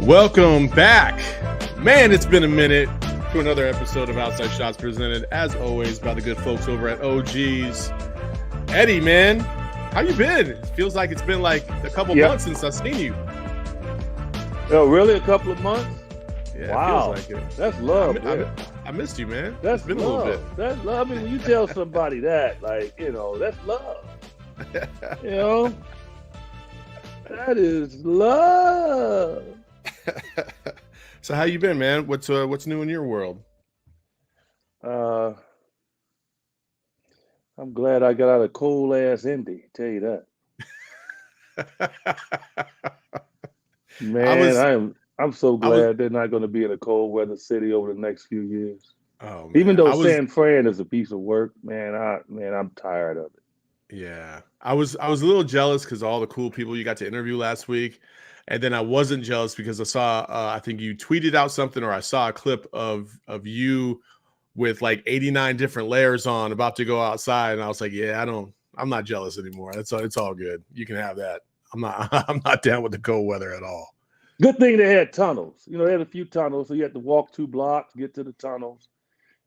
Welcome back. Man, it's been a minute to another episode of Outside Shots presented, as always, by the good folks over at OG's. Eddie, man, how you been? It feels like it's been like a couple months since I've seen you. Oh, really? A couple of months? Yeah, wow. It feels like it. That's love. I missed you, man. That's been love. A little bit. That's love. I mean, when you tell somebody that, like, that's love. That is love. So how you been, man? What's new in your world? I'm glad I got out of cold ass Indy. Tell you that. Man, I'm so glad they're not going to be in a cold weather city over the next few years. Oh, man. Even though San Fran is a piece of work, man, I'm tired of it. Yeah, I was a little jealous because all the cool people you got to interview last week, and then I wasn't jealous because I saw I think you tweeted out something, or I saw a clip of you with like 89 different layers on, about to go outside, and I was like, yeah, I'm not jealous anymore. It's all good. You can have that. I'm not down with the cold weather at all. Good thing they had tunnels. They had a few tunnels, so you had to walk 2 blocks, get to the tunnels,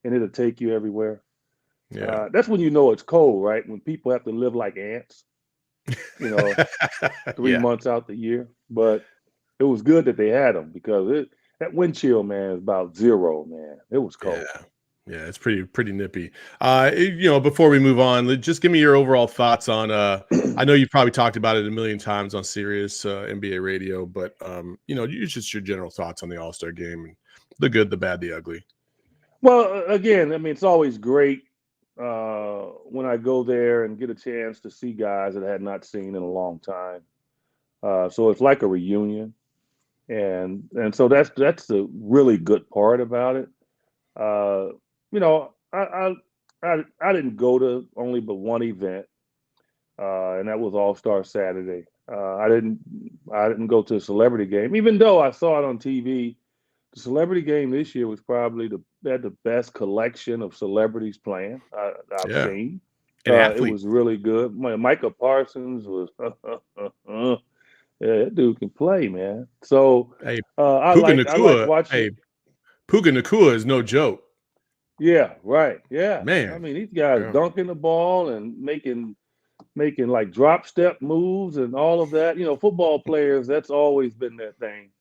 and it'll take you everywhere. Yeah, that's when you know it's cold, right? When people have to live like ants, 3 months out the year. But it was good that they had them, because that wind chill, man, is about 0, man. It was cold. Yeah, it's pretty nippy. Before we move on, just give me your overall thoughts on. I know you probably talked about it a million times on Sirius NBA radio, but just your general thoughts on the All-Star game, and the good, the bad, the ugly. Well, again, I mean, it's always great when I go there and get a chance to see guys that I had not seen in a long time. So it's like a reunion, and so that's the really good part about it. I didn't go to only but one event, and that was All-Star Saturday. I didn't go to a celebrity game, even though I saw it on TV. The celebrity game this year was probably the best collection of celebrities playing I've seen. It was really good. Micah Parsons was, that dude can play, man. So I like watching. Hey, Puka Nacua is no joke. Yeah, right. Yeah, man. I mean, these guys dunking the ball and making like drop step moves and all of that. Football players, that's always been their thing.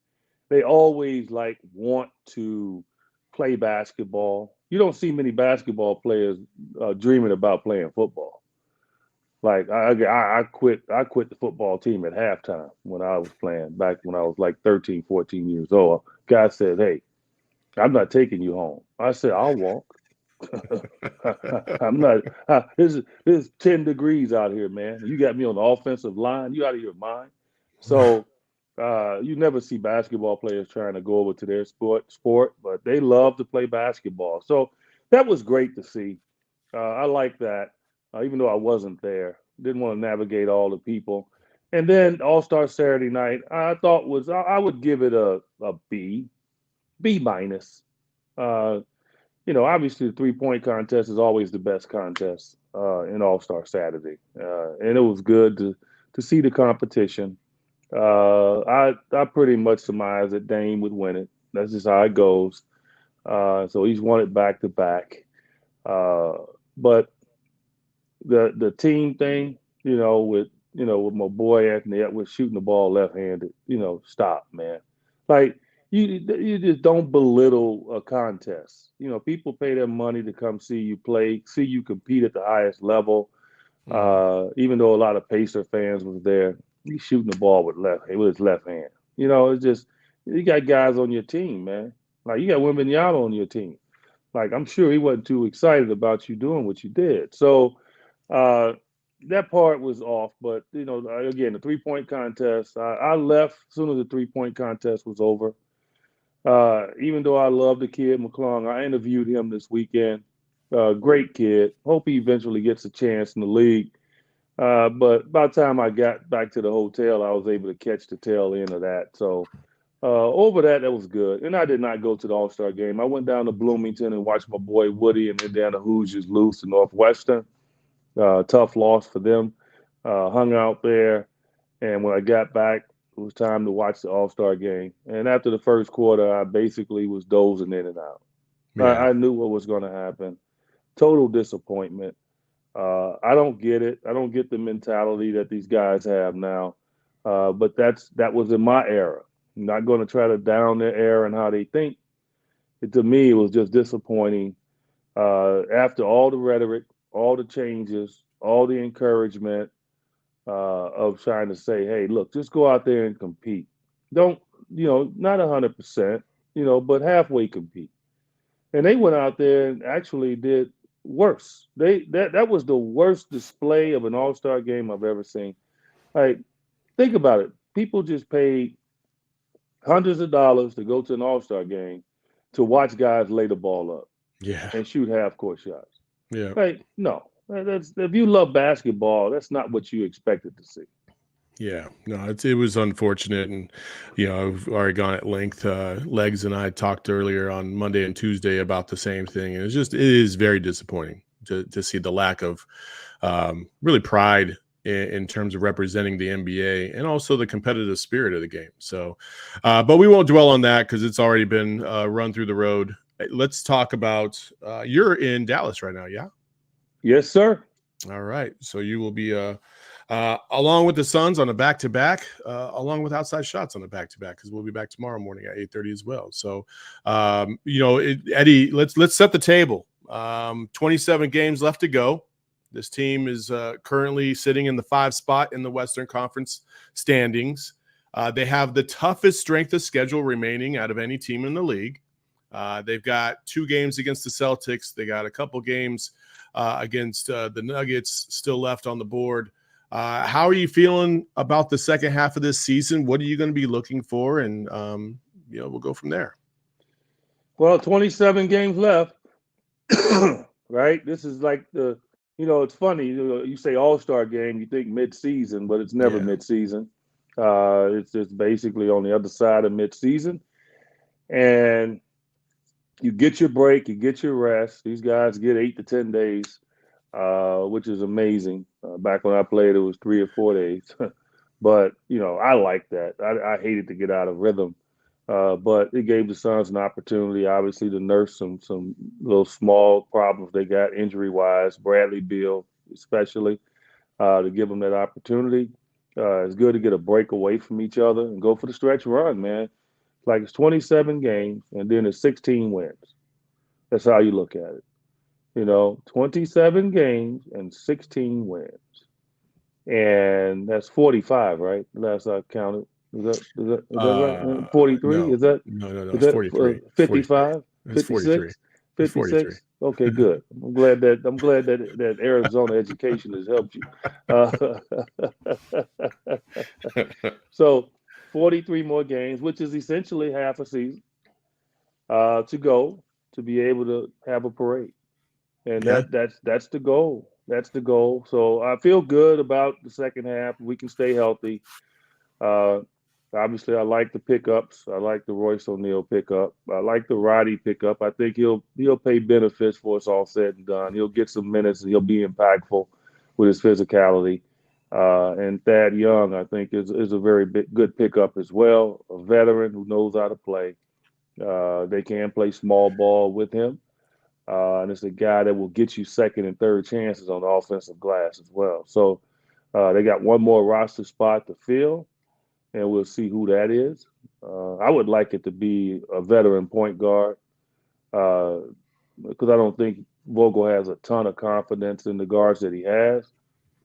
They always want to play basketball. You don't see many basketball players dreaming about playing football. Like I quit the football team at halftime when I was playing, back when I was like 13, 14 years old. Guy said, "Hey, I'm not taking you home." I said, "I'll walk." I'm not. It's 10 degrees out here, man. You got me on the offensive line. You out of your mind. So you never see basketball players trying to go over to their sport, but they love to play basketball. So that was great to see. I like that, even though I wasn't there. Didn't want to navigate all the people. And then All-Star Saturday night, I thought I would give it a B minus. Obviously the 3-point contest is always the best contest in All-Star Saturday, and it was good to see the competition. I pretty much surmised that Dame would win it. That's just how it goes. So he's won it back to back. But the team thing, with my boy Anthony Edwards shooting the ball left-handed, stop, man. Like you just don't belittle a contest. People pay their money to come see you play, see you compete at the highest level. Even though a lot of Pacer fans was there, he's shooting the ball with his left hand. It's just, you got guys on your team, man. Like you got Wembanyama on your team. Like I'm sure he wasn't too excited about you doing what you did. So that part was off. But again, the 3-point contest, I left as soon as the 3-point contest was over. Even though I love the kid McClung, I interviewed him this weekend. Great kid. Hope he eventually gets a chance in the league. But by the time I got back to the hotel, I was able to catch the tail end of that. So over that was good. And I did not go to the All-Star game. I went down to Bloomington and watched my boy Woody and Indiana Hoosiers lose to Northwestern. Tough loss for them. Hung out there. And when I got back, it was time to watch the All-Star game. And after the first quarter, I basically was dozing in and out. Yeah. I knew what was going to happen. Total disappointment. I don't get it. I don't get the mentality that these guys have now. But that was in my era. I'm not going to try to down their era and how they think. To me, it was just disappointing. After all the rhetoric, all the changes, all the encouragement of trying to say, "Hey, look, just go out there and compete. Don't, not 100%, but halfway compete." And they went out there and actually did worse. That was the worst display of an All-Star game I've ever seen. Like, think about it. People just paid hundreds of dollars to go to an All-Star game to watch guys lay the ball up Yeah. and shoot half-court shots. Yeah. Like, no. That's, if you love basketball, that's not what you expected to see. Yeah, no, it was unfortunate, and I've already gone at length. Legs and I talked earlier on Monday and Tuesday about the same thing, and it is very disappointing to see the lack of really pride in terms of representing the NBA and also the competitive spirit of the game. So, but we won't dwell on that because it's already been run through the road. Let's talk about you're in Dallas right now, yeah? Yes, sir. All right, so you will be along with the Suns on a back-to-back, along with Outside Shots on a back-to-back, because we'll be back tomorrow morning at 8:30 as well. So, Eddie, let's set the table. 27 games left to go. This team is currently sitting in the 5 spot in the Western Conference standings. They have the toughest strength of schedule remaining out of any team in the league. They've got 2 games against the Celtics. They got a couple games against the Nuggets still left on the board. How are you feeling about the second half of this season? What are you going to be looking for? And, we'll go from there. Well, 27 games left, right? This is like it's funny. You say All-Star game, you think mid-season, but it's never mid-season. It's basically on the other side of mid-season. And you get your break, you get your rest. These guys get 8 to 10 days, which is amazing. Back when I played, it was 3 or 4 days. But, I like that. I hated to get out of rhythm. But it gave the Suns an opportunity, obviously, to nurse some little small problems they got injury-wise, Bradley Beal especially, to give them that opportunity. It's good to get a break away from each other and go for the stretch run, man. Like, it's 27 games, and then it's 16 wins. That's how you look at it. 27 games and 16 wins. And that's 45, right? Last I counted. Is that right? 43? No, Is that no. is It's that 43. 55? It's 43. 56? It's 43. 56? Okay, good. I'm glad that Arizona education has helped you. So 43 more games, which is essentially half a season to go to be able to have a parade. And that's the goal. That's the goal. So I feel good about the second half. We can stay healthy. Obviously, I like the pickups. I like the Royce O'Neal pickup. I like the Roddy pickup. I think he'll pay benefits for us all said and done. He'll get some minutes and he'll be impactful with his physicality. And Thad Young, I think, is a very good pickup as well. A veteran who knows how to play. They can play small ball with him. And it's a guy that will get you second and third chances on the offensive glass as well. So they got one more roster spot to fill, and we'll see who that is. I would like it to be a veteran point guard because I don't think Vogel has a ton of confidence in the guards that he has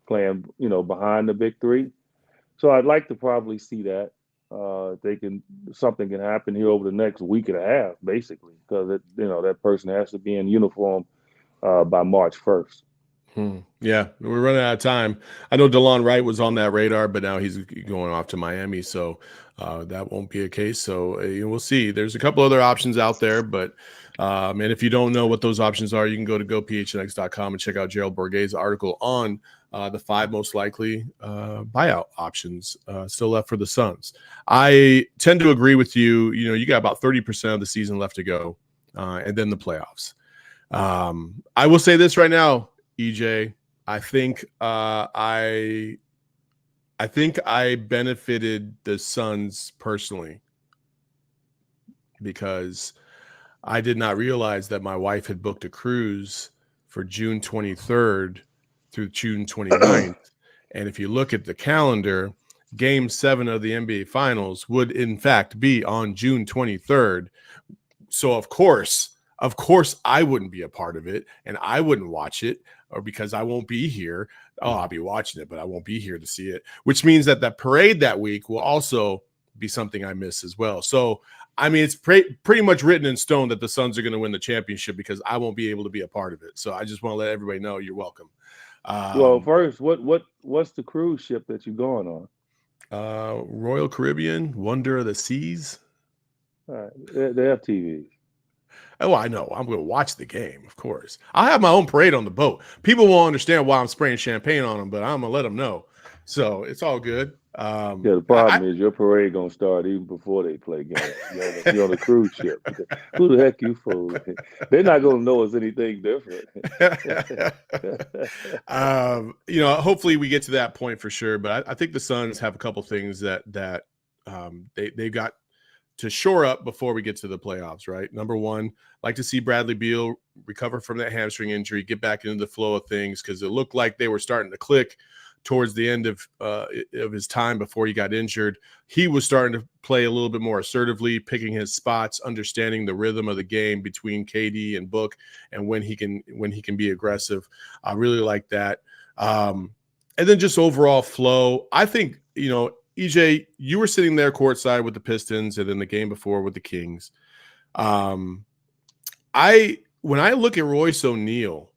playing, behind the big three. So I'd like to probably see that. Something can happen here over the next week and a half, basically, because that person has to be in uniform by March 1st. Yeah, we're running out of time. I know DeLon Wright was on that radar, but now he's going off to Miami, so that won't be a case. So we'll see. There's a couple other options out there, but and if you don't know what those options are, you can go to gophnx.com and check out Gerald Bourguet's article on the 5 most likely buyout options still left for the Suns. I tend to agree with you. You got about 30% of the season left to go, and then the playoffs. I will say this right now, EJ, I think I I think I benefited the Suns personally because I did not realize that my wife had booked a cruise for June 23rd through June 29th. And if you look at the calendar, Game 7 of the NBA Finals would in fact be on June 23rd. So of course I wouldn't be a part of it and I wouldn't watch it, or because I won't be here. Oh, I'll be watching it, but I won't be here to see it, which means that the parade that week will also be something I miss as well. So, I mean, it's pretty much written in stone that the Suns are going to win the championship because I won't be able to be a part of it. So I just want to let everybody know you're welcome. Well, first, what's the cruise ship that you're going on? Royal Caribbean, Wonder of the Seas. All right, they have TVs. Oh, I know. I'm going to watch the game, of course. I'll have my own parade on the boat. People won't understand why I'm spraying champagne on them, but I'm going to let them know. So it's all good. Yeah, the problem is your parade going to start even before they play games. You're on a cruise ship. Who the heck you fool? They're not going to know it's anything different. Hopefully we get to that point for sure. But I think the Suns have a couple things that they've got to shore up before we get to the playoffs, right? Number one, like to see Bradley Beal recover from that hamstring injury, get back into the flow of things, because it looked like they were starting to click towards the end of his time before he got injured. He was starting to play a little bit more assertively, picking his spots, understanding the rhythm of the game between KD and Book, and when he can be aggressive. I really like that. And then just overall flow. I think, EJ, you were sitting there courtside with the Pistons and then the game before with the Kings. When I look at Royce O'Neal,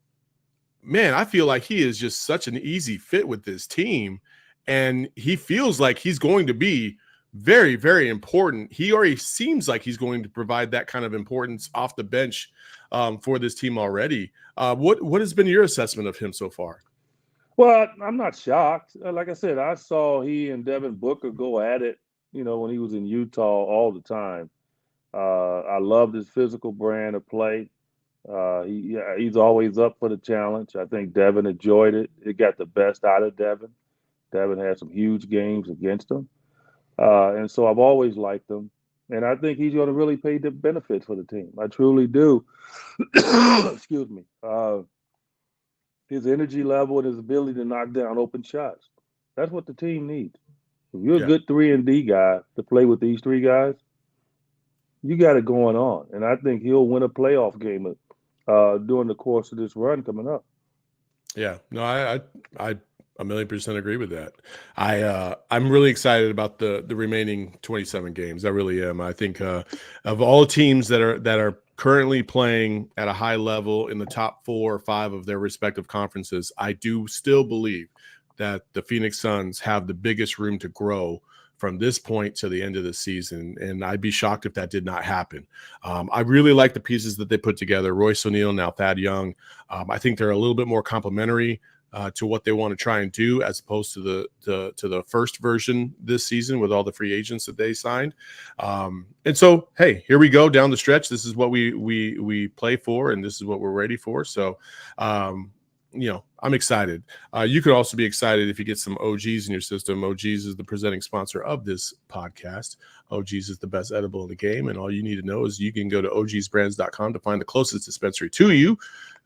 man, I feel like he is just such an easy fit with this team, and he feels like he's going to be very, very important. He already seems like he's going to provide that kind of importance off the bench for this team already. What has been your assessment of him so far? Well, I'm not shocked. Like I said, I saw he and Devin Booker go at it, when he was in Utah all the time. I loved his physical brand of play. He's always up for the challenge. I think Devin enjoyed it. It got the best out of Devin. Devin had some huge games against him. And so I've always liked him. And I think he's going to really pay the benefits for the team. I truly do. Excuse me. His energy level and his ability to knock down open shots. That's what the team needs. If you're a good 3-and-D guy to play with these three guys, you got it going on. And I think he'll win a playoff game during the course of this run coming up. Yeah, no, I 1,000,000% agree with that. I'm really excited about the remaining 27 games. I really am. I think of all teams that are currently playing at a high level in the top 4 or 5 of their respective conferences, I do still believe that the Phoenix Suns have the biggest room to grow from this point to the end of the season, and I'd be shocked if that did not happen. I really like the pieces that they put together. Royce O'Neal, now Thad Young. I think they're a little bit more complementary to what they want to try and do, as opposed to the first version this season with all the free agents that they signed. And so, hey, here we go down the stretch. This is what we play for, and this is what we're ready for. So, I'm excited. You could also be excited if you get some OGs in your system. OGs is the presenting sponsor of this podcast. OGs is the best edible in the game, and all you need to know is you can go to ogsbrands.com to find the closest dispensary to you.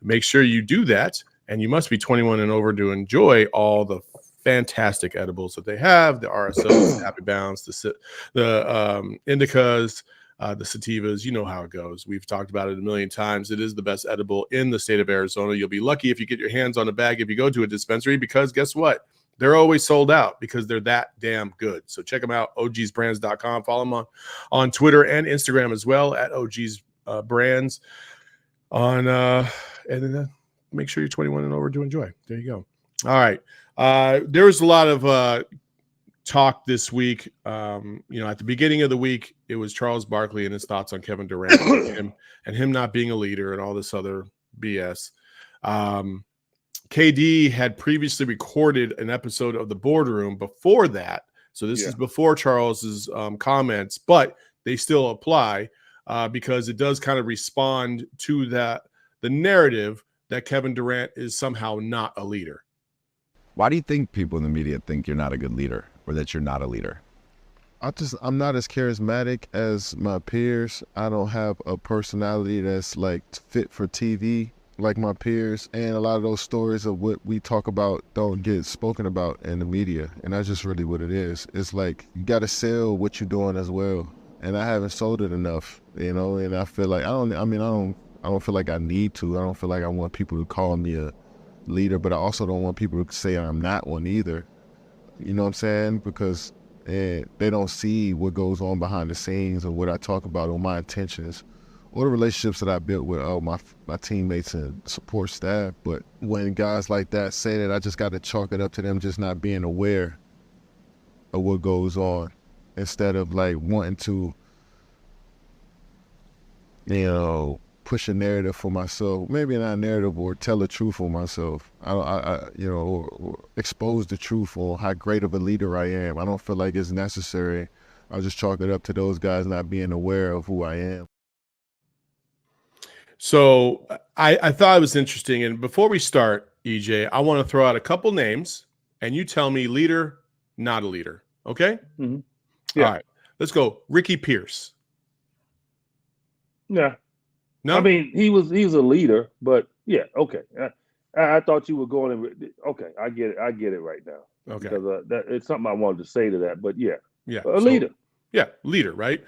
Make sure you do that, and you must be 21 and over to enjoy all the fantastic edibles that they have: the RSOs, the Happy Bounce, the indicas, the sativas. You know how it goes. We've talked about it a million times. It is the best edible in the state of Arizona. You'll be lucky if you get your hands on a bag if you go to a dispensary, because guess what? They're always sold out because they're that damn good. So check them out, ogsbrands.com. Follow them on Twitter and Instagram as well, at ogsbrands. And then make sure you're 21 and over to enjoy. There you go. All right. There was a lot of talk this week. At the beginning of the week, it was Charles Barkley and his thoughts on Kevin Durant and him not being a leader and all this other BS. KD had previously recorded an episode of The Boardroom before that. So this is before Charles's comments, but they still apply because it does kind of respond to the narrative that Kevin Durant is somehow not a leader. Why do you think people in the media think you're not a good leader or that you're not a leader? I'm not as charismatic as my peers. I don't have a personality that's like fit for TV like my peers, and a lot of those stories of what we talk about don't get spoken about in the media, and that's just really what it is. It's like you got to sell what you're doing as well, and I haven't sold it enough, and I feel like I don't feel like I need to. I don't feel like I want people to call me a leader, but I also don't want people to say I'm not one either. You know what I'm saying? Because they don't see what goes on behind the scenes or what I talk about or my intentions or the relationships that I built with my teammates and support staff. But when guys like that say that, I just got to chalk it up to them just not being aware of what goes on instead of like wanting to, push a narrative for myself, maybe not a narrative, or tell the truth for myself. Or expose the truth on how great of a leader I am. I don't feel like it's necessary. I'll just chalk it up to those guys not being aware of who I am. So I thought it was interesting. And before we start, EJ, I want to throw out a couple names and you tell me leader, not a leader. Okay? Mm-hmm. Yeah. All right. Let's go. Ricky Pierce. Yeah. No? I mean, he was a leader, but yeah, okay. I thought you were going in. Okay, I get it. I get it right now. Okay. Because it's something I wanted to say to that, but yeah. Yeah. A leader. Yeah, leader, right?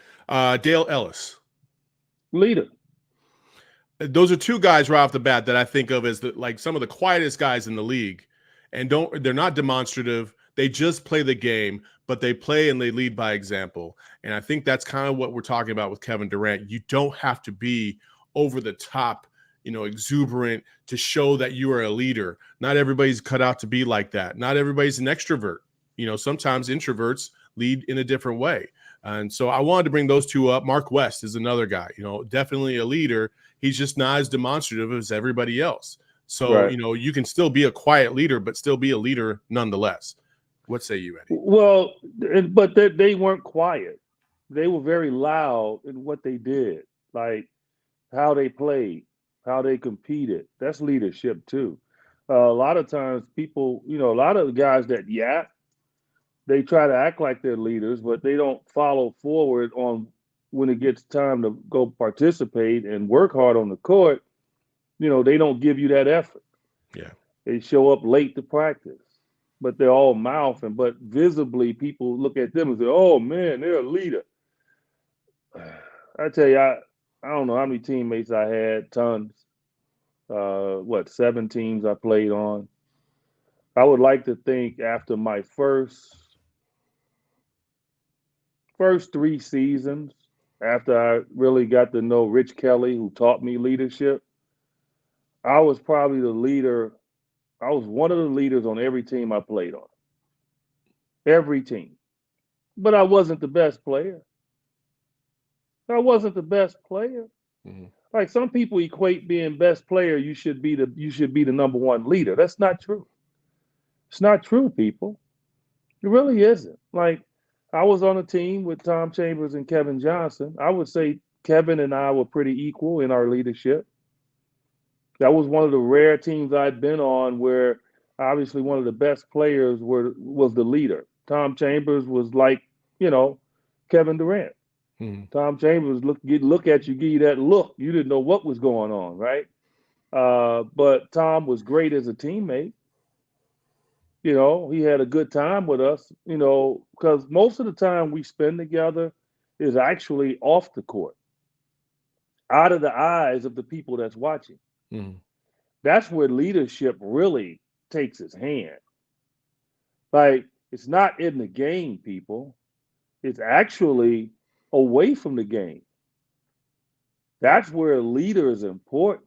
Dale Ellis. Leader. Those are two guys right off the bat that I think of as like some of the quietest guys in the league, and they're not demonstrative. They just play the game, but they play and they lead by example. And I think that's kind of what we're talking about with Kevin Durant. You don't have to be over the top, exuberant to show that you are a leader. Not everybody's cut out to be like that. Not everybody's an extrovert. Sometimes introverts lead in a different way. And so I wanted to bring those two up. Mark West is another guy, definitely a leader. He's just not as demonstrative as everybody else. So, right. You can still be a quiet leader, but still be a leader nonetheless. What say you, Eddie? Well, but they weren't quiet. They were very loud in what they did, like how they played, how they competed. That's leadership too. A lot of times people, a lot of the guys that yap, they try to act like they're leaders, but they don't follow forward on when it gets time to go participate and work hard on the court. They don't give you that effort. Yeah. They show up late to practice, but they're all mouthing, but visibly people look at them and say, oh man, they're a leader. I tell you, I don't know how many teammates I had, tons. 7 teams I played on. I would like to think after my first 3 seasons, after I really got to know Rich Kelly, who taught me leadership, I was probably the leader. I was one of the leaders on every team I played on. Every team. But I wasn't the best player. I wasn't the best player. Mm-hmm. Like some people equate being best player, you should be the number one leader. That's not true. It's not true, people. It really isn't. Like I was on a team with Tom Chambers and Kevin Johnson. I would say Kevin and I were pretty equal in our leadership. That was one of the rare teams I'd been on where obviously one of the best players was the leader. Tom Chambers was like, Kevin Durant. Mm-hmm. Tom Chambers look at you, give you that look. You didn't know what was going on, right? But Tom was great as a teammate. He had a good time with us, because most of the time we spend together is actually off the court, out of the eyes of the people that's watching. Mm-hmm. That's where leadership really takes its hand. Like, it's not in the game, people. It's actually away from the game. That's where a leader is important.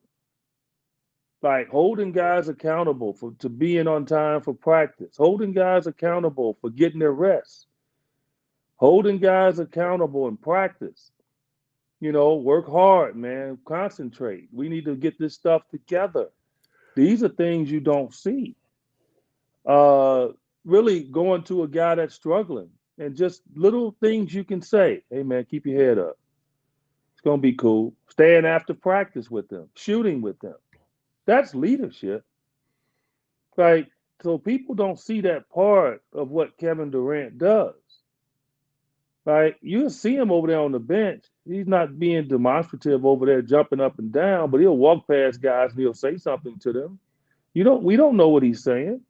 Like holding guys accountable to being on time for practice, holding guys accountable for getting their rest, holding guys accountable in practice. Work hard, man. Concentrate. We need to get this stuff together. These are things you don't see. Really going to a guy that's struggling and just little things you can say. Hey, man, keep your head up. It's going to be cool. Staying after practice with them, shooting with them. That's leadership. Like so people don't see that part of what Kevin Durant does. Right? You'll see him over there on the bench. He's not being demonstrative over there, jumping up and down, but he'll walk past guys and he'll say something to them. We don't know what he's saying.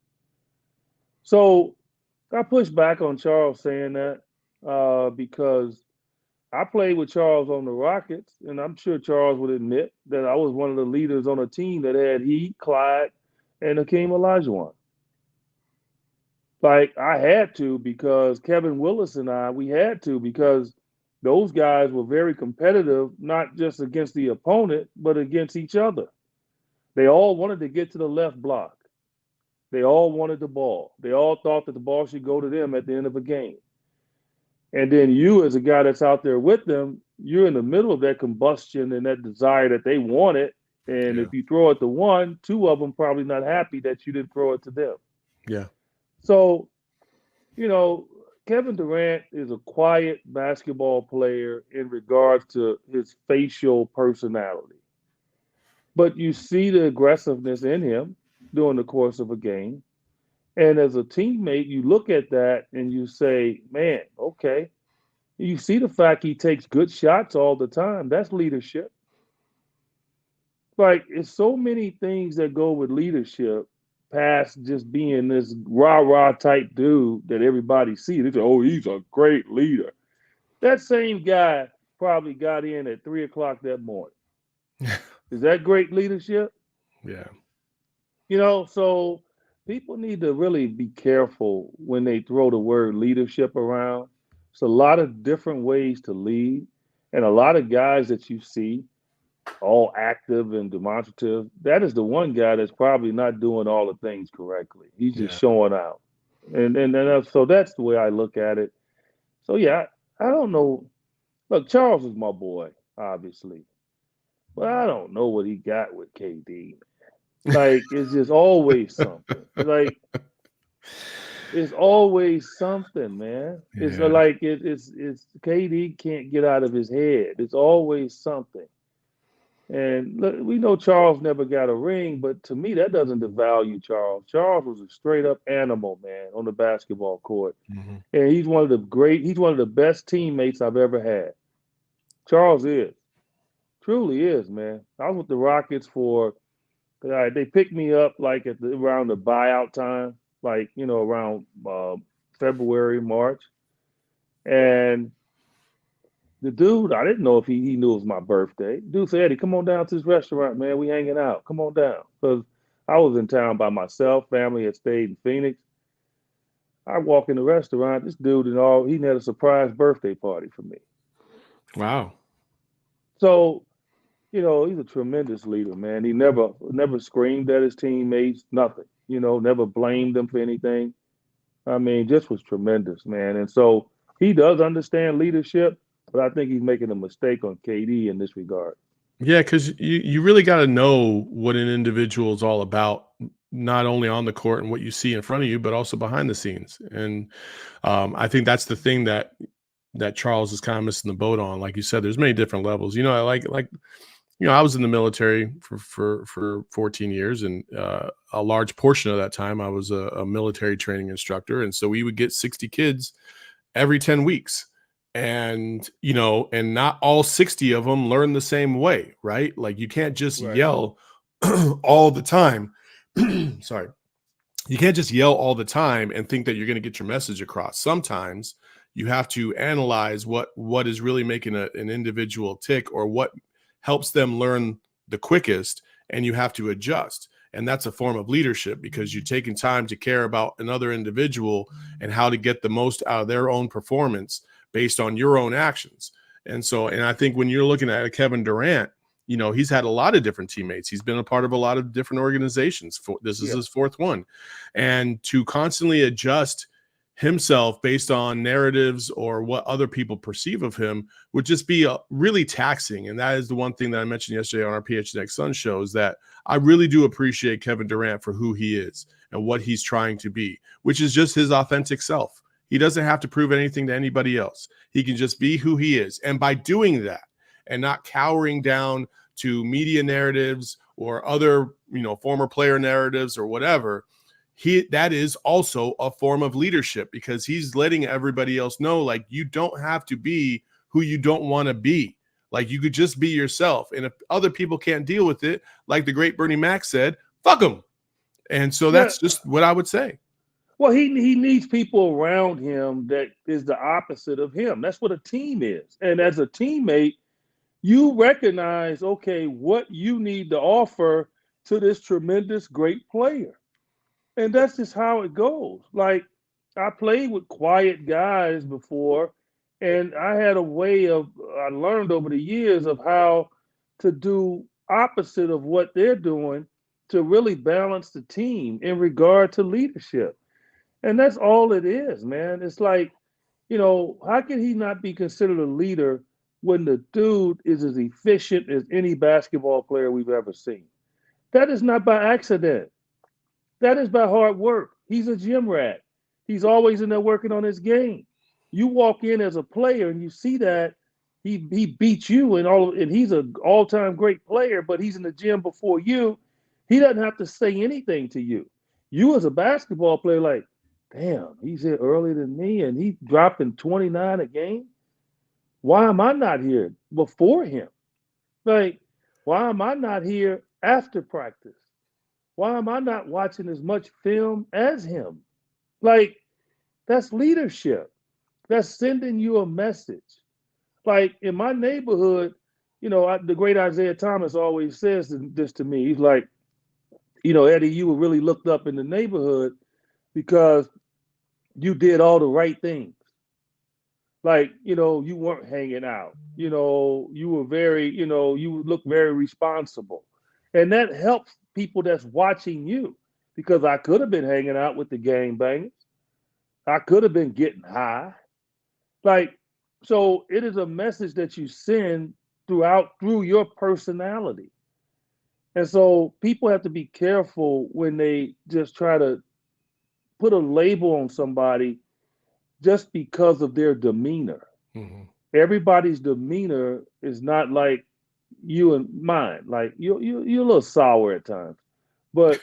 So I push back on Charles saying that because I played with Charles on the Rockets, and I'm sure Charles would admit that I was one of the leaders on a team that had he, Clyde, and Hakeem Olajuwon. Like, I had to, because Kevin Willis and we had to, because those guys were very competitive, not just against the opponent, but against each other. They all wanted to get to the left block. They all wanted the ball. They all thought that the ball should go to them at the end of a game. And then you, as a guy that's out there with them, you're in the middle of that combustion and that desire that they wanted. And if you throw it to one, two of them probably not happy that you didn't throw it to them. Yeah. So, Kevin Durant is a quiet basketball player in regards to his facial personality. But you see the aggressiveness in him during the course of a game. And as a teammate, you look at that and you say, man, okay. You see the fact he takes good shots all the time. That's leadership. Like, it's so many things that go with leadership past just being this rah-rah type dude that everybody sees. They say, oh, he's a great leader. That same guy probably got in at 3 o'clock that morning. Is that great leadership? Yeah. So people need to really be careful when they throw the word leadership around. It's a lot of different ways to lead. And a lot of guys that you see, all active and demonstrative, that is the one guy that's probably not doing all the things correctly. He's just showing out. And so that's the way I look at it. So, I don't know. Look, Charles is my boy, obviously. But I don't know what he got with KD. Like, it's just always something. Like, it's always something, man. It's like it's KD can't get out of his head. It's always something. And look, we know Charles never got a ring, but to me, that doesn't devalue Charles. Charles was a straight up animal, man, on the basketball court. Mm-hmm. And he's one of the best teammates I've ever had. Charles is. Truly is, man. I was with the Rockets they picked me up like around the buyout time, like, around February, March. And the dude, I didn't know if he knew it was my birthday. Dude said, Eddie, come on down to this restaurant, man. We hanging out. Come on down. Because I was in town by myself. Family had stayed in Phoenix. I walk in the restaurant. This dude he had a surprise birthday party for me. Wow. So, he's a tremendous leader, man. He never screamed at his teammates, nothing. Never blamed them for anything. I mean, just was tremendous, man. And so he does understand leadership, but I think he's making a mistake on KD in this regard. Yeah, because you really got to know what an individual is all about, not only on the court and what you see in front of you, but also behind the scenes. And I think that's the thing that Charles is kind of missing the boat on. Like you said, there's many different levels. I was in the military for 14 years, and a large portion of that time I was a military training instructor. And so we would get 60 kids every 10 weeks. And, and not all 60 of them learn the same way, right? Like, you can't just yell all the time. Sorry. You can't just yell all the time and think that you're going to get your message across. Sometimes you have to analyze what is really making an individual tick, or what helps them learn the quickest, and you have to adjust. And that's a form of leadership, because you're taking time to care about another individual and how to get the most out of their own performance based on your own actions. And I think when you're looking at Kevin Durant, he's had a lot of different teammates. He's been a part of a lot of different organizations. This is his fourth one. And to constantly adjust himself based on narratives or what other people perceive of him would just be really taxing. And that is the one thing that I mentioned yesterday on our PHNX Sun show, is that I really do appreciate Kevin Durant for who he is and what he's trying to be, which is just his authentic self. He doesn't have to prove anything to anybody else. He can just be who he is. And by doing that and not cowering down to media narratives or other, former player narratives or whatever, that is also a form of leadership, because he's letting everybody else know, like, you don't have to be who you don't want to be. Like, you could just be yourself. And if other people can't deal with it, like the great Bernie Mac said, fuck them. And so that's just what I would say. Well, he needs people around him that is the opposite of him. That's what a team is. And as a teammate, you recognize, okay, what you need to offer to this tremendous, great player. And that's just how it goes. Like, I played with quiet guys before, and I had a way of, I learned over the years of how to do opposite of what they're doing to really balance the team in regard to leadership. And that's all it is, man. It's like, how can he not be considered a leader when the dude is as efficient as any basketball player we've ever seen? That is not by accident. That is by hard work. He's a gym rat. He's always in there working on his game. You walk in as a player and you see that he beats you and he's an all-time great player, but he's in the gym before you. He doesn't have to say anything to you. You as a basketball player, like, damn, he's here earlier than me and he's dropping 29 a game. Why am I not here before him? Like, why am I not here after practice? Why am I not watching as much film as him? Like, that's leadership. That's sending you a message. Like, in my neighborhood, the great Isaiah Thomas always says this to me. He's like, Eddie, you were really looked up in the neighborhood because you did all the right things. Like, you weren't hanging out. You were very, you look very responsible. And that helps people that's watching you, because I could have been hanging out with the gangbangers. I could have been getting high. Like, so it is a message that you send through your personality. And so people have to be careful when they just try to put a label on somebody just because of their demeanor. Mm-hmm. Everybody's demeanor is not like you and mine. Like, you're a little sour at times, but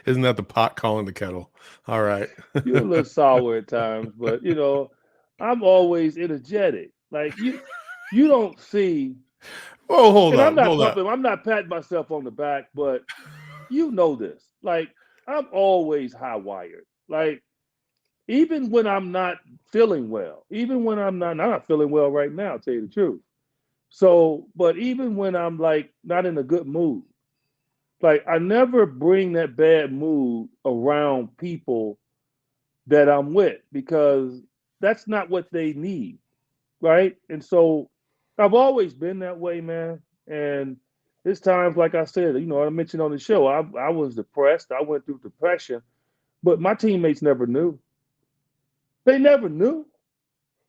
isn't that the pot calling the kettle? All right. you're a little sour at times, but I'm always energetic. Like, you don't see. Oh, hold on. I'm not patting myself on the back, but you know this. Like, I'm always high wired. Like, even when I'm not feeling well, even when I'm not feeling well right now, I'll tell you the truth. So, but even when I'm like not in a good mood, like, I never bring that bad mood around people that I'm with, because that's not what they need, right? And so I've always been that way, man. And it's times, like I said, I mentioned on the show, I was depressed. I went through depression, but my teammates never knew. They never knew.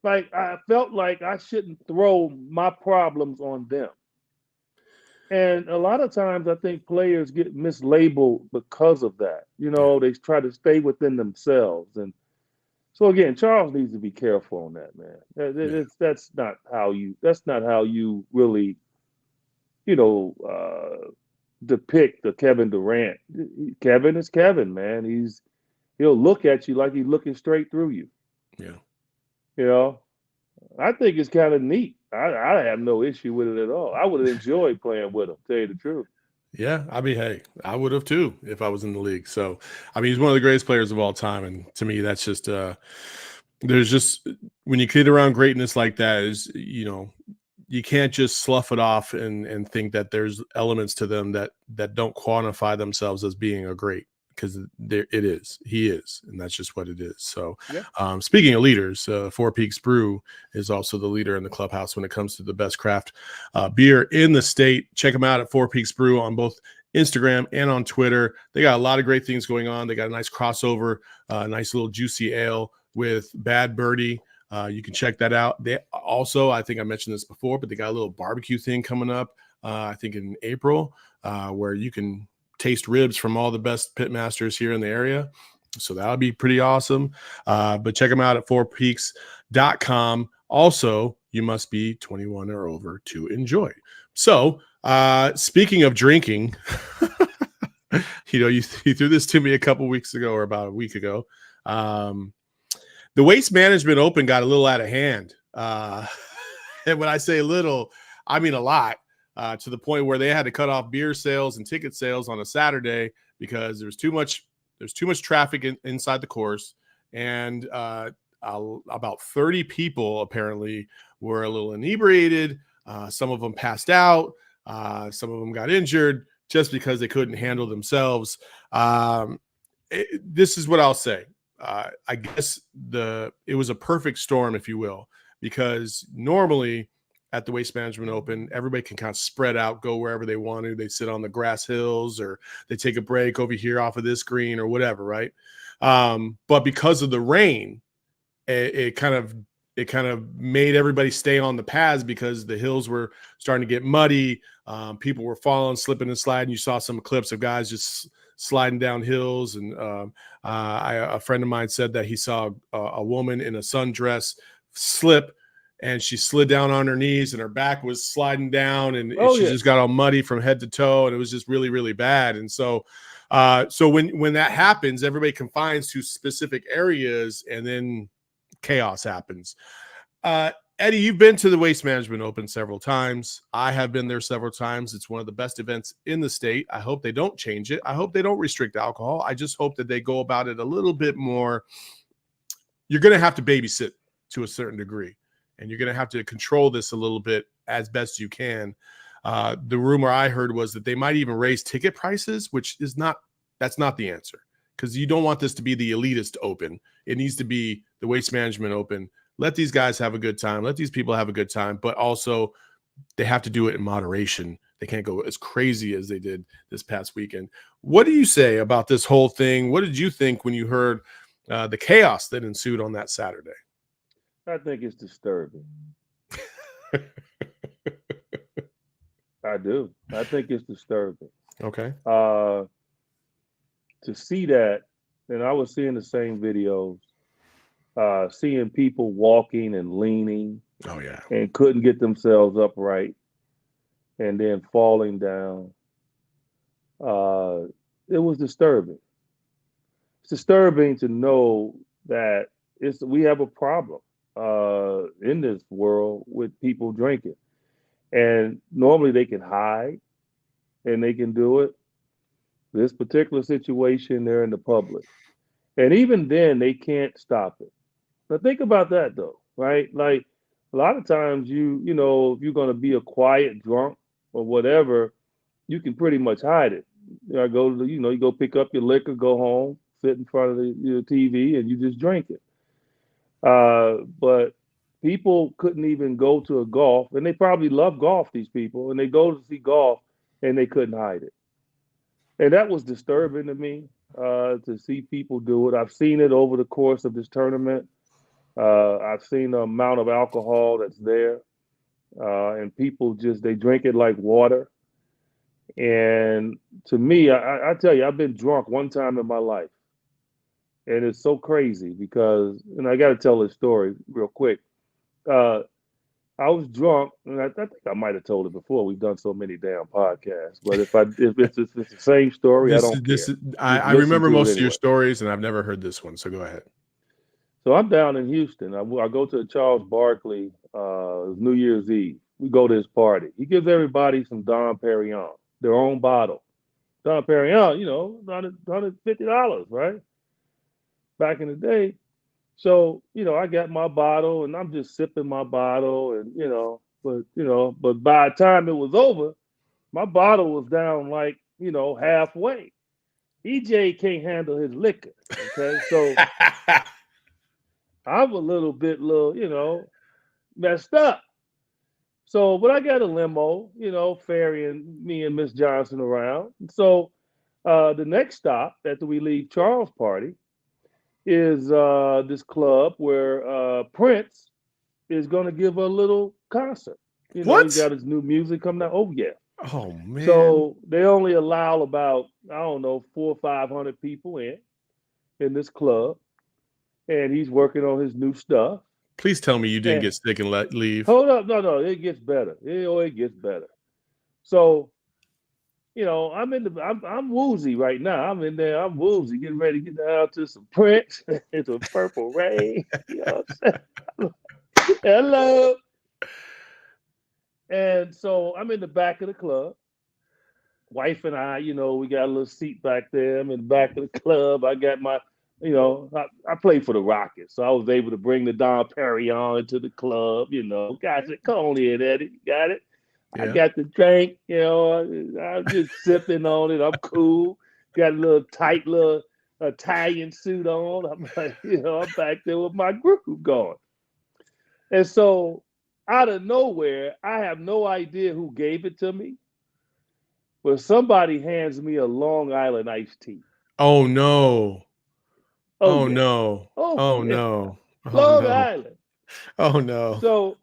Like, I felt like I shouldn't throw my problems on them. And a lot of times I think players get mislabeled because of that. They try to stay within themselves. And so, again, Charles needs to be careful on that, man. That's not how you really, depict the Kevin Durant. Kevin is Kevin, man. He'll look at you like he's looking straight through you. Yeah. I think it's kind of neat. I have no issue with it at all. I would have enjoyed playing with him, tell you the truth. Yeah, I mean, hey, I would have too if I was in the league. So, I mean, he's one of the greatest players of all time, and to me, that's just there's just, when you kid around greatness like that, is you can't just slough it off and think that there's elements to them that don't quantify themselves as being a great, because he is, and that's just what it is. So, yeah. Speaking of leaders, Four Peaks Brew is also the leader in the clubhouse when it comes to the best craft beer in the state. Check them out at Four Peaks Brew on both Instagram and on Twitter. They got a lot of great things going on. They got a nice crossover, nice little juicy ale with Bad Birdie. You can check that out. They also, I think I mentioned this before, but they got a little barbecue thing coming up, I think in April, where you can taste ribs from all the best pit masters here in the area. So that'll be pretty awesome. But check them out at fourpeaks.com. Also, you must be 21 or over to enjoy. So speaking of drinking, You threw this to me a couple weeks ago or about a week ago. The Waste Management Open got a little out of hand. And when I say little, I mean a lot, to the point where they had to cut off beer sales and ticket sales on a Saturday because there's too much traffic inside the course. And about 30 people apparently were a little inebriated. Some of them passed out. Some of them got injured just because they couldn't handle themselves. This is what I'll say. I guess it was a perfect storm, if you will, because normally at the Waste Management Open, everybody can kind of spread out, go wherever they want to. They sit on the grass hills or they take a break over here off of this green or whatever, right? But because of the rain, it kind of made everybody stay on the paths because the hills were starting to get muddy. People were falling, slipping and sliding. You saw some clips of guys just sliding down hills. And a friend of mine said that he saw a woman in a sundress slip, and she slid down on her knees and her back was sliding down, and she just got all muddy from head to toe, and it was just really, really bad. And so when that happens, everybody confines to specific areas, and then chaos happens. Eddie, you've been to the Waste Management Open several times. I have been there several times. It's one of the best events in the state. I hope they don't change it. I hope they don't restrict alcohol. I just hope that they go about it a little bit more. You're going to have to babysit to a certain degree, and you're going to have to control this a little bit as best you can. The rumor I heard was that they might even raise ticket prices, that's not the answer, because you don't want this to be the elitist open. It needs to be the Waste Management Open. Let these guys have a good time. Let these people have a good time, but also they have to do it in moderation. They can't go as crazy as they did this past weekend. What do you say about this whole thing? What did you think when you heard the chaos that ensued on that Saturday? I think it's disturbing. I do. I think it's disturbing. Okay. To see that, and I was seeing the same videos, seeing people walking and leaning. Oh, yeah. And couldn't get themselves upright and then falling down. It was disturbing. It's disturbing to know that we have a problem in this world with people drinking. And normally they can hide and they can do it. This particular situation, they're in the public. And even then, they can't stop it. Now think about that, though, right? Like a lot of times if you're going to be a quiet drunk or whatever, you can pretty much hide it. You go pick up your liquor, go home, sit in front of your TV, and you just drink it. But people couldn't even go to a golf, and they probably love golf, these people, and they go to see golf, and they couldn't hide it. And that was disturbing to me, to see people do it. I've seen it over the course of this tournament. I've seen the amount of alcohol that's there, and people they drink it like water. And to me, I tell you, I've been drunk one time in my life, and it's so crazy because, and I got to tell this story real quick. I was drunk, and I think I might have told it before. We've done so many damn podcasts, but if it's the same story, I don't care. I remember most of your stories, and I've never heard this one. So go ahead. So I'm down in Houston. I go to Charles Barkley New Year's Eve. We go to his party. He gives everybody some Dom Perignon, their own bottle. Dom Perignon, $150, right? Back in the day. So, I got my bottle and I'm just sipping my bottle and, but by the time it was over, my bottle was down like, halfway. EJ can't handle his liquor. Okay. So I'm a little bit, messed up. So, but I got a limo, ferrying me and Miss Johnson around. So the next stop after we leave Charles' party is this club where Prince is going to give a little concert. What? He's got his new music coming out. Oh, yeah. Oh, man. So they only allow about, 400 or 500 people in this club. And he's working on his new stuff. Please tell me you didn't get sick and leave. Hold up. No, it gets better. It gets better. So I'm woozy right now. I'm in there. I'm woozy, getting ready to get down to some Prince. It's a Purple Rain. You know what I'm saying? Hello. And so I'm in the back of the club. Wife and I, we got a little seat back there. I'm in the back of the club. I got my, I played for the Rockets, so I was able to bring the Dom Perignon into the club. Guys said, "Come on in, Eddie, you got it." I Yeah. got the drink, I'm just sipping on it. I'm cool. Got a little tight little Italian suit on. I'm like, I'm back there with my groove going. And so out of nowhere, I have no idea who gave it to me, but somebody hands me a Long Island iced tea. Oh no. Oh, Oh yeah. no. Oh, Oh yeah. no. Oh Long no. Island. Oh no. So,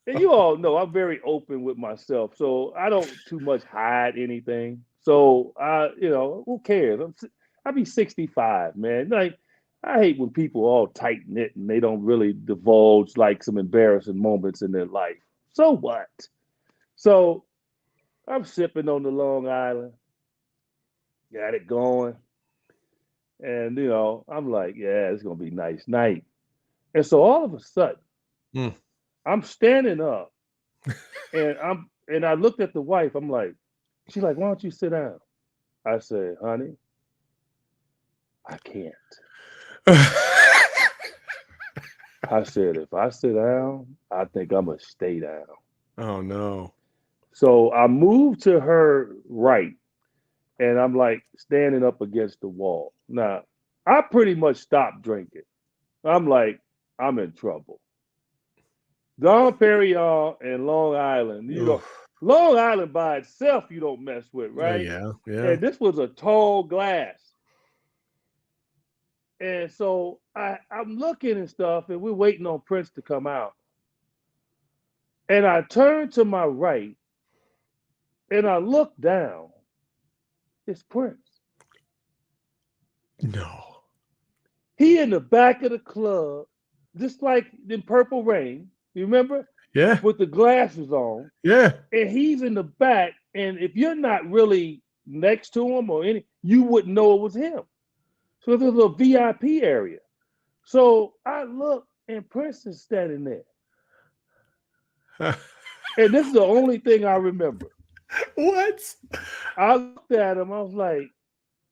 and you all know I'm very open with myself, so I don't too much hide anything. So who cares? I'll be 65, man. Like, I hate when people all tight knit and they don't really divulge like some embarrassing moments in their life. So what? So I'm sipping on the Long Island, got it going, and I'm like, yeah, it's gonna be a nice night. And so all of a sudden, Mm. I'm standing up, and I looked at the wife. I'm like, she's like, why don't you sit down? I said, honey, I can't. I said, if I sit down, I think I'm gonna stay down. Oh no. So I moved to her right, and I'm like standing up against the wall. Now, I pretty much stopped drinking. I'm like, I'm in trouble. Dom Perignon and Long Island, Oof. Long Island by itself, you don't mess with, Oh right? yeah. Yeah. And this was a tall glass. And so I'm looking and stuff, and we're waiting on Prince to come out. And I turn to my right, and I look down. It's Prince. No. He in the back of the club, just like in Purple Rain. You remember? Yeah. With the glasses on. Yeah. And he's in the back. And if you're not really next to him you wouldn't know it was him. So there's a little VIP area. So I look, and Prince is standing there. And this is the only thing I remember. What? I looked at him. I was like,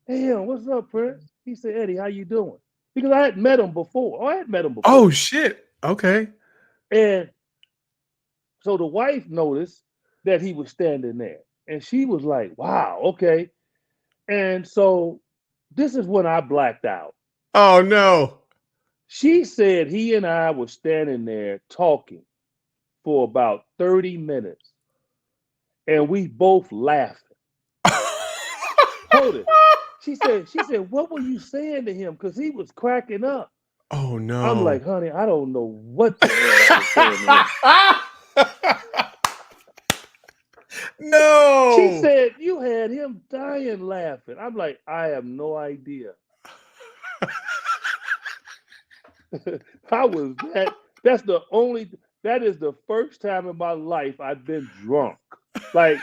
damn, what's up, Prince? He said, Eddie, how you doing? Because I had met him before. I had met him before. Oh shit. Okay. And so the wife noticed that he was standing there. And she was like, wow, okay. And so this is when I blacked out. Oh no. She said he and I were standing there talking for about 30 minutes. And we both laughing. Hold it. She said, what were you saying to him? Because he was cracking up. Oh no. I'm like, honey, I don't know what the hell I was saying to him. No. She said, you had him dying laughing. I'm like, I have no idea. That is the first time in my life I've been drunk. Like,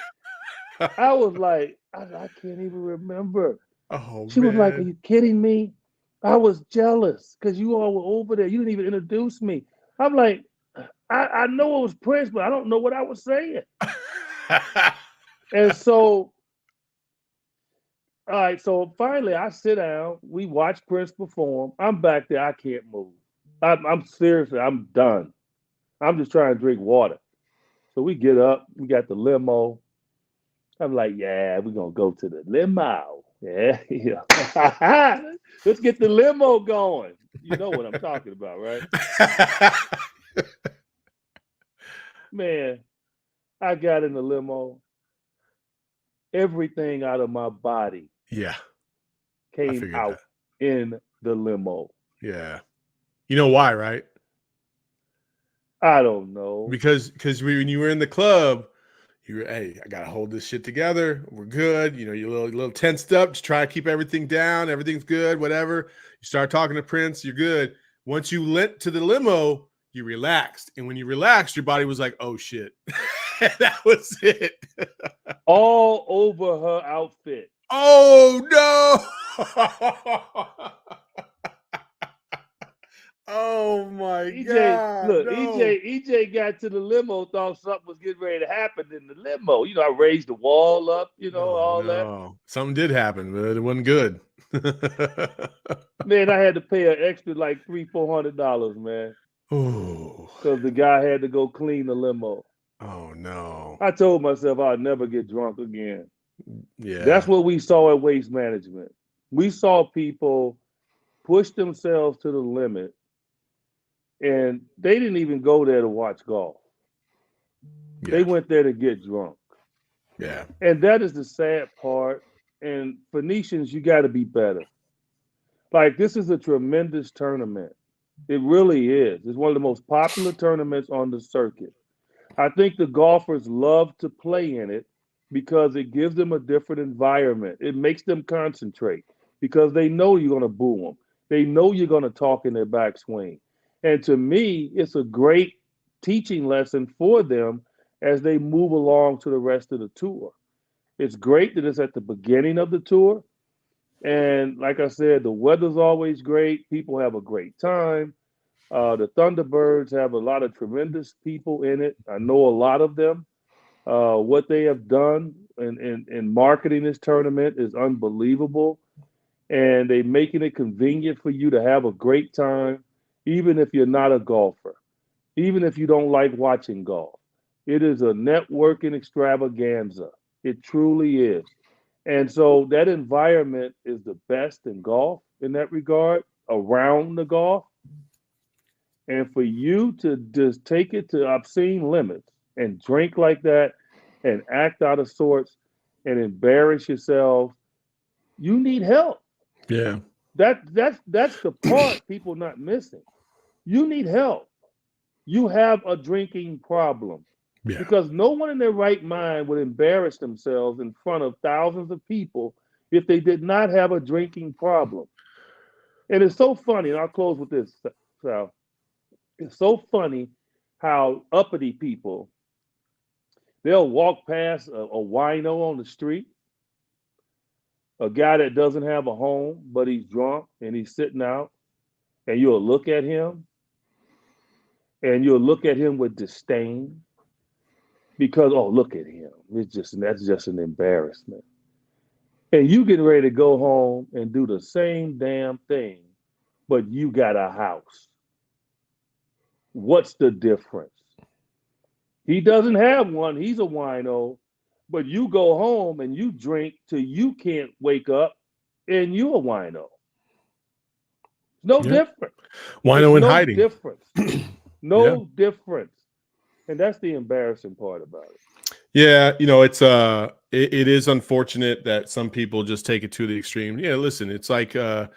I was like, I can't even remember. Oh, she was like, are you kidding me? I was jealous because you all were over there. You didn't even introduce me. I'm like, I know it was Prince, but I don't know what I was saying. And so, all right, so finally I sit down. We watch Prince perform. I'm back there. I can't move. I'm seriously, I'm done. I'm just trying to drink water. So we get up. We got the limo. I'm like, yeah, we're going to go to the limo. Yeah. Let's get the limo going. You know what I'm talking about, right? Man, I got in the limo. Everything out of my body came out in the limo. Yeah. You know why, right? I don't know. Because when you were in the club, you were, hey, I gotta hold this shit together. We're good. You're a little tensed up. Just try to keep everything down. Everything's good. Whatever. You start talking to Prince. You're good. Once you went to the limo, you relaxed, and when you relaxed, your body was like, "Oh shit." That was it. All over her outfit. Oh no. Oh my God. Look, No. EJ got to the limo, thought something was getting ready to happen in the limo. You know, I raised the wall up, all that. No. Something did happen, but it wasn't good. Man, I had to pay an extra like $300-400, man. Oh. Because the guy had to go clean the limo. Oh no. I told myself I'd never get drunk again. Yeah. That's what we saw at Waste Management. We saw people push themselves to the limit, and they didn't even go there to watch golf. Yeah. They went there to get drunk. Yeah. And that is the sad part. And Phoenicians, you got to be better. Like, this is a tremendous tournament. It really is. It's one of the most popular tournaments on the circuit. I think the golfers love to play in it because it gives them a different environment. It makes them concentrate because they know you're going to boo them. They know you're going to talk in their backswing. And to me, it's a great teaching lesson for them as they move along to the rest of the tour. It's great that it's at the beginning of the tour. And like I said, the weather's always great. People have a great time. The Thunderbirds have a lot of tremendous people in it. I know a lot of them. What they have done in marketing this tournament is unbelievable. And they're making it convenient for you to have a great time, even if you're not a golfer, even if you don't like watching golf. It is a networking extravaganza. It truly is. And so that environment is the best in golf in that regard, around the golf. And for you to just take it to obscene limits and drink like that and act out of sorts and embarrass yourself, you need help. Yeah. That's the part people not missing. You need help. You have a drinking problem. Yeah. Because no one in their right mind would embarrass themselves in front of thousands of people if they did not have a drinking problem. And it's so funny, and I'll close with this, Sal. It's so funny how uppity people, they'll walk past a wino on the street, a guy that doesn't have a home, but he's drunk and he's sitting out, and you'll look at him, and you'll look at him with disdain. Because, oh, look at him. That's just an embarrassment. And you getting ready to go home and do the same damn thing, but you got a house. What's the difference? He doesn't have one. He's a wino, but you go home and you drink till you can't wake up, and you're a wino. No difference. Wino in hiding. Difference. No difference. And that's the embarrassing part about it. Yeah, it's it is unfortunate that some people just take it to the extreme. Yeah, listen, it's like when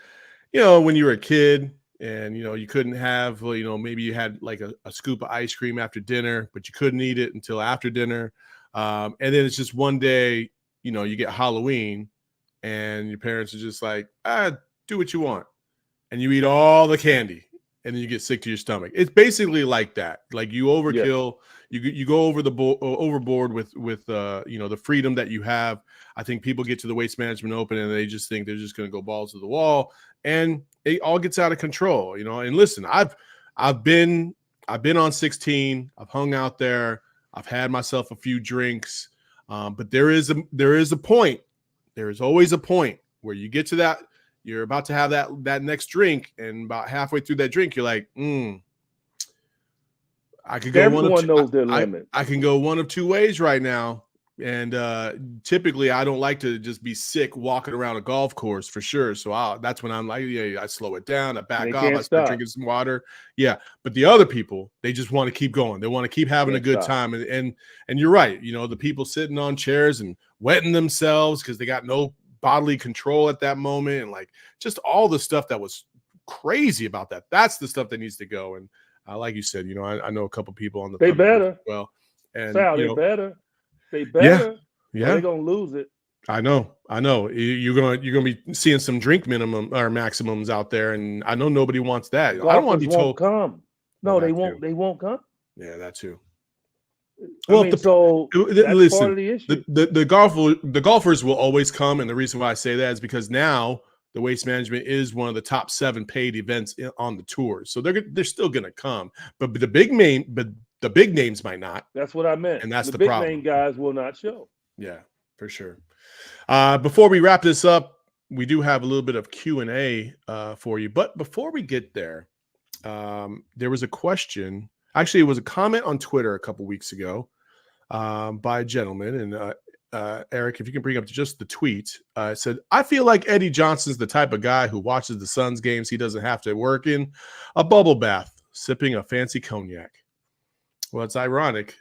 you were a kid and you couldn't have, maybe you had like a scoop of ice cream after dinner, but you couldn't eat it until after dinner. And then it's just one day, you get Halloween and your parents are just like, do what you want. And you eat all the candy. And then you get sick to your stomach. It's basically like that. Like you overkill, you go over overboard with the freedom that you have. I think people get to the Waste Management Open and they just think they're just going to go balls to the wall, and it all gets out of control. And listen, I've been on 16. I've hung out there. I've had myself a few drinks, but there is a point. There is always a point where you get to that. You're about to have that next drink, and about halfway through that drink, you're like, I could go Everyone knows their limit. I can go one of two ways right now. And typically, I don't like to just be sick walking around a golf course for sure. So that's when I'm like, I slow it down, I back off, I start drinking some water. Yeah, but the other people, they just want to keep going. They want to keep having a good time. And you're right. The people sitting on chairs and wetting themselves because they got no bodily control at that moment, and like just all the stuff that was crazy about that. That's the stuff that needs to go. And like you said, I know a couple people on the they better as well. And Sal, they better. Yeah. They're gonna lose it. I know. You're gonna be seeing some drink minimum or maximums out there, and I know nobody wants that. Golfers I don't want to be told come. No, well, they won't. Too. They won't come. Yeah, that too. Well, I mean, so that's part listen, of the issue. the golfers will always come, and the reason why I say that is because now the Waste Management is one of the top 7 paid events on the tour, so they're still going to come, but the big names might not. That's what I meant. And that's the the big problem. name guys will not show. Yeah, for sure. Before we wrap this up, we do have a little bit of Q&A for you. But before we get there, there was a question. Actually, it was a comment on Twitter a couple weeks ago by a gentleman. And Eric, if you can bring up just the tweet, it said, I feel like Eddie Johnson's the type of guy who watches the Suns games. He doesn't have to work in a bubble bath, sipping a fancy cognac. Well, it's ironic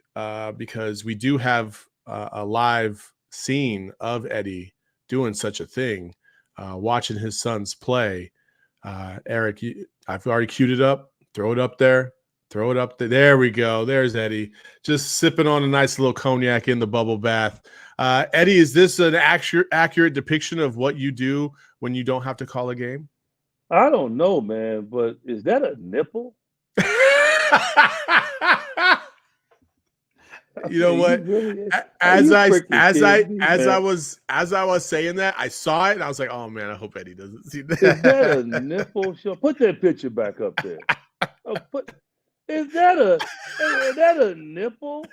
because we do have a live scene of Eddie doing such a thing, watching his sons play. Eric, I've already queued it up. Throw it up there. Throw it up there. There we go. There's Eddie, just sipping on a nice little cognac in the bubble bath. Eddie, is this an accurate depiction of what you do when you don't have to call a game? I don't know, man, but is that a nipple? You know what? Really, as I was saying that, I saw it and I was like, "Oh man, I hope Eddie doesn't see that." Is that a nipple show? Put that picture back up there. Is that a nipple?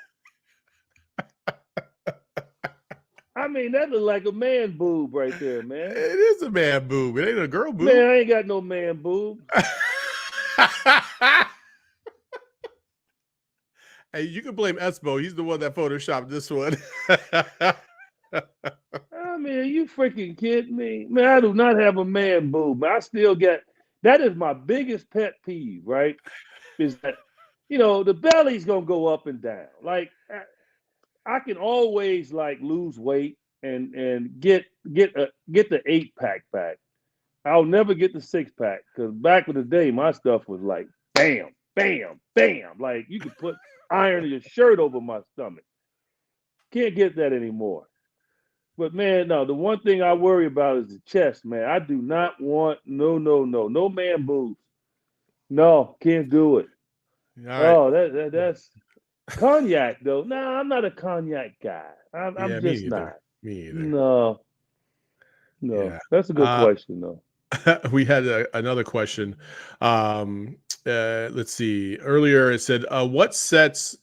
I mean, that looks like a man boob right there, man. It is a man boob. It ain't a girl boob. Man, I ain't got no man boob. Hey, you can blame Espo. He's the one that photoshopped this one. I mean, are you freaking kidding me? Man, I do not have a man boob. I still get that is my biggest pet peeve, right? Is that the belly's gonna go up and down. Like I can always like lose weight and get the 8-pack back. I'll never get the 6-pack because back in the day, my stuff was like bam, bam, bam. Like you could put iron your shirt over my stomach. Can't get that anymore. But man, no, the one thing I worry about is the chest, man. I do not want no man boobs. No, can't do it. All right. Oh, that's cognac though. No, I'm not a cognac guy. I'm just not. Me either. No. Yeah. That's a good question though. We had another question. Let's see. Earlier it said, what sets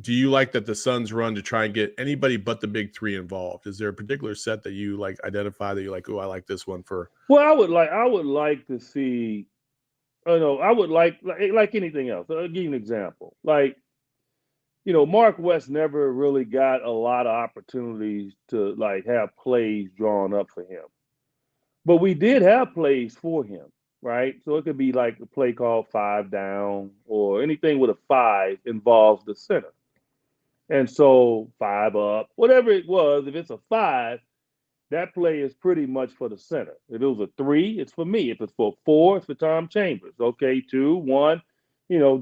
do you like that the Suns run to try and get anybody but the big 3 involved? Is there a particular set that you like identify that you're like, oh, I like this one for? Well, I would like to see. I would like anything else. I'll give you an example. Like, Mark West never really got a lot of opportunities to like have plays drawn up for him. But we did have plays for him, right? So it could be like a play called 5 down or anything with a 5 involves the center. And so 5 up, whatever it was, if it's a 5, that play is pretty much for the center. If it was a 3, it's for me. If it's for 4, it's for Tom Chambers. Okay, 2, 1,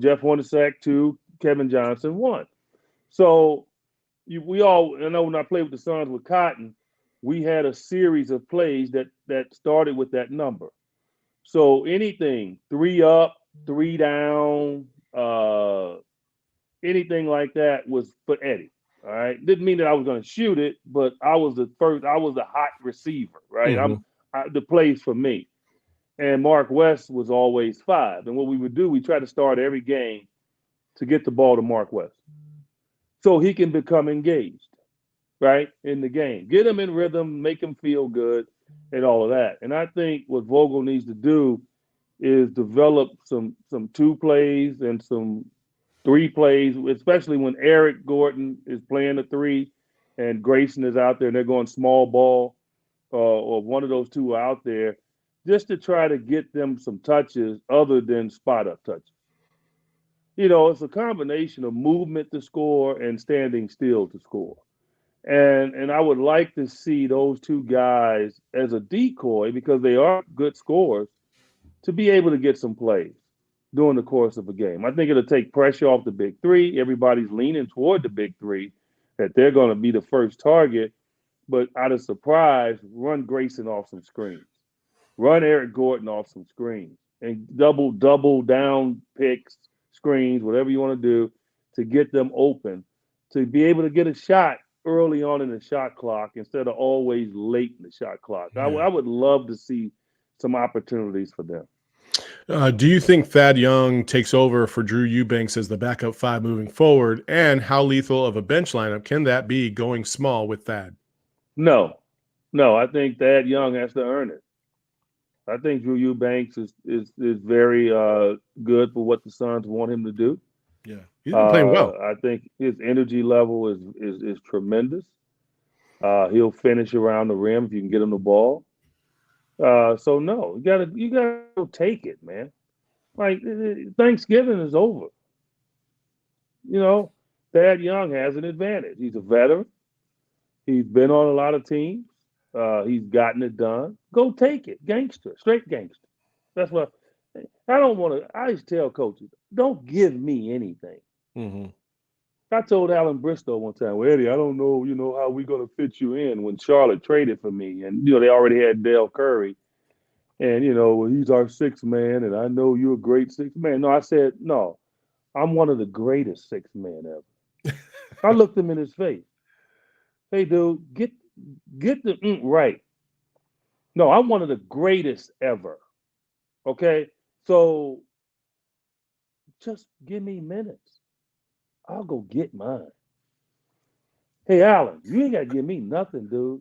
Jeff Hornacek, 2, Kevin Johnson, 1. So we all, when I played with the Suns with Cotton, we had a series of plays that started with that number. So anything 3 up, 3 down, anything like that was for Eddie. All right. Didn't mean that I was going to shoot it, but I was the hot receiver, right? Mm-hmm. The plays for me. And Mark West was always 5. And what we would do, we try to start every game to get the ball to Mark West so he can become engaged, right, in the game. Get him in rhythm, make him feel good, and all of that. And I think what Vogel needs to do is develop some 2 plays and some 3 plays, especially when Eric Gordon is playing the 3 and Grayson is out there and they're going small ball or one of those 2 are out there, just to try to get them some touches other than spot-up touches. It's a combination of movement to score and standing still to score. And I would like to see those 2 guys as a decoy because they are good scorers to be able to get some plays during the course of a game. I think it'll take pressure off the big 3. Everybody's leaning toward the big 3 that they're going to be the first target. But out of surprise, run Grayson off some screens. Run Eric Gordon off some screens and double down picks, screens, whatever you want to do to get them open to be able to get a shot early on in the shot clock instead of always late in the shot clock. Yeah. I would love to see some opportunities for them. Do you think Thad Young takes over for Drew Eubanks as the backup 5 moving forward? And how lethal of a bench lineup can that be going small with Thad? No, I think Thad Young has to earn it. I think Drew Eubanks is very good for what the Suns want him to do. Yeah, he's been playing well. I think his energy level is tremendous. He'll finish around the rim if you can get him the ball. So no, you gotta go take it, man. Like Thanksgiving is over. You know, Thad Young has an advantage. He's a veteran. He's been on a lot of teams. He's gotten it done. Go take it, gangster, straight gangster. That's what I don't want to. I just tell coaches, don't give me anything. Mm-hmm. I told Alan Bristow one time, well, Eddie, I don't know, how we're gonna fit you in when Charlotte traded for me, and they already had Dale Curry, and well, he's our sixth man, and I know you're a great sixth man. No, I said no, I'm one of the greatest sixth men ever. I looked him in his face. Hey, dude, get the right. No, I'm one of the greatest ever. Okay, so just give me minutes. I'll go get mine. Hey, Alan, you ain't got to give me nothing, dude.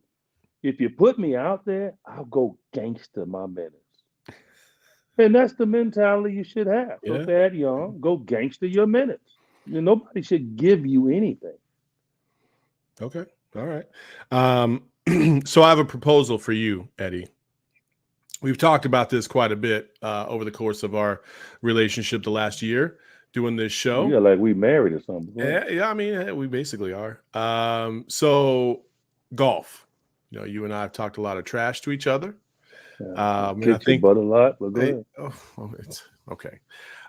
If you put me out there, I'll go gangster my minutes. And that's the mentality you should have. Yeah. So Thad Young, go gangster your minutes. Nobody should give you anything. Okay. All right. So I have a proposal for you, Eddie. We've talked about this quite a bit over the course of our relationship the last year doing this show. Yeah, like we married or something. Yeah, I mean, we basically are. So golf. You and I have talked a lot of trash to each other. Kicked your butt a lot, but go ahead. It's okay.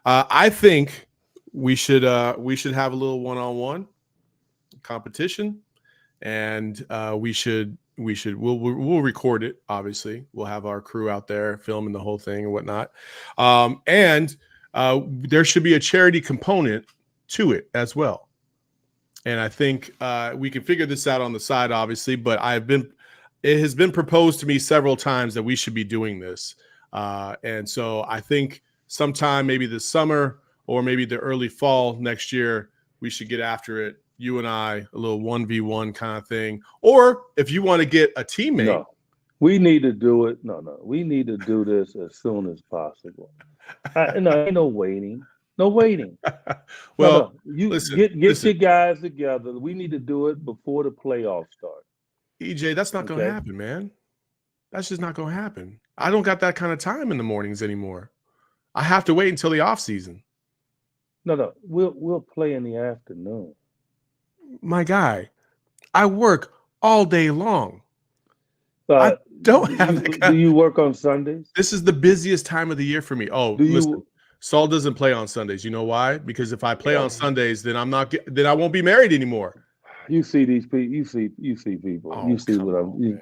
I think we should have a little one-on-one competition, and we'll record it. Obviously, we'll have our crew out there filming the whole thing and whatnot. And there should be a charity component to it as well. And I think we can figure this out on the side, obviously, but it has been proposed to me several times that we should be doing this. And so I think sometime maybe this summer or maybe the early fall next year, we should get after it. You and I, a little 1v1 kind of thing. Or if you want to get a teammate. No, we need to do it. No, we need to do this as soon as possible. Ain't no waiting. No waiting. Well, you listen, get your guys together. We need to do it before the playoffs start. EJ, that's not going to happen, man. That's just not going to happen. I don't got that kind of time in the mornings anymore. I have to wait until the off season. No, we'll play in the afternoon. My guy, I work all day long. I don't have that kind. Do you work on Sundays? This is the busiest time of the year for me. Oh, listen, Saul doesn't play on Sundays. You know why? Because if I play on Sundays, then I won't be married anymore. You see these people. You see people. Oh, you see what I'm.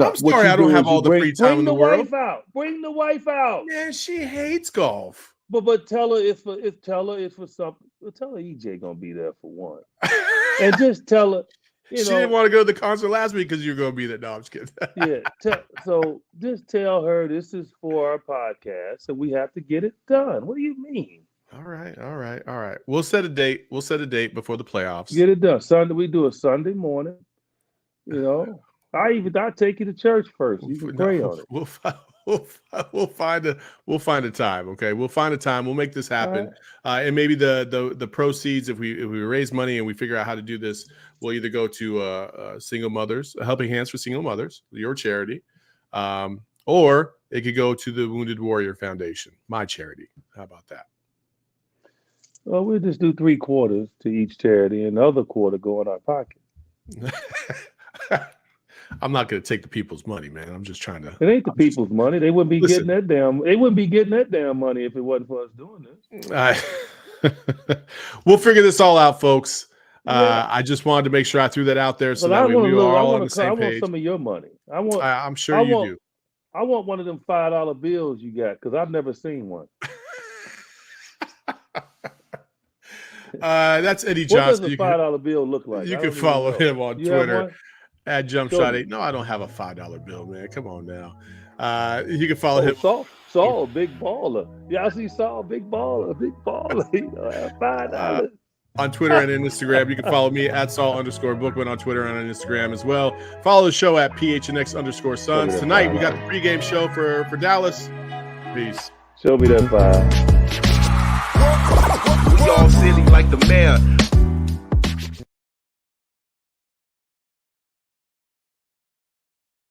I'm sorry, I don't have all the free time in the world. Bring the wife out. Man, she hates golf. But tell her it's for something. Tell her EJ gonna be there for one, and just tell her. She didn't want to go to the concert last week because you're going to be there. No, I'm just kidding. Yeah. So just tell her this is for our podcast, and we have to get it done. What do you mean? All right. We'll set a date. We'll set a date before the playoffs. Get it done. Sunday. We do a Sunday morning. I take you to church first. You can pray on it. We'll find a time. Okay, we'll find a time. We'll make this happen. Right. And maybe the proceeds, if we raise money and we figure out how to do this, we'll either go to single mothers, Helping Hands for Single Mothers, your charity, or it could go to the Wounded Warrior Foundation, my charity. How about that? Well, we'll just do 3/4 to each charity, and the other quarter go in our pocket. I'm not going to take the people's money, man. I'm just trying to. It ain't the people's money. They wouldn't be getting that damn. They wouldn't be getting that damn money if it wasn't for us doing this. We'll figure this all out, folks. Yeah. I just wanted to make sure I threw that out there so that we are all on the same page. I want some of your money. I'm sure you do. I want one of them $5 bills you got because I've never seen one. That's Eddie What does Johnson. a $5 bill look like? You I can don't even follow know. him on You have Twitter one? at Jump Show Shot me. 8. No, I don't have a $5 bill, man. Come on now. You can follow him. Saul, big baller. Y'all see Saul, big baller. You know, $5. On Twitter and Instagram. You can follow me at Saul_Bookman on Twitter and on Instagram as well. Follow the show at PHNX_Suns. Tonight we got the pregame show for Dallas. Peace. Show me that 5. We all silly like the mayor.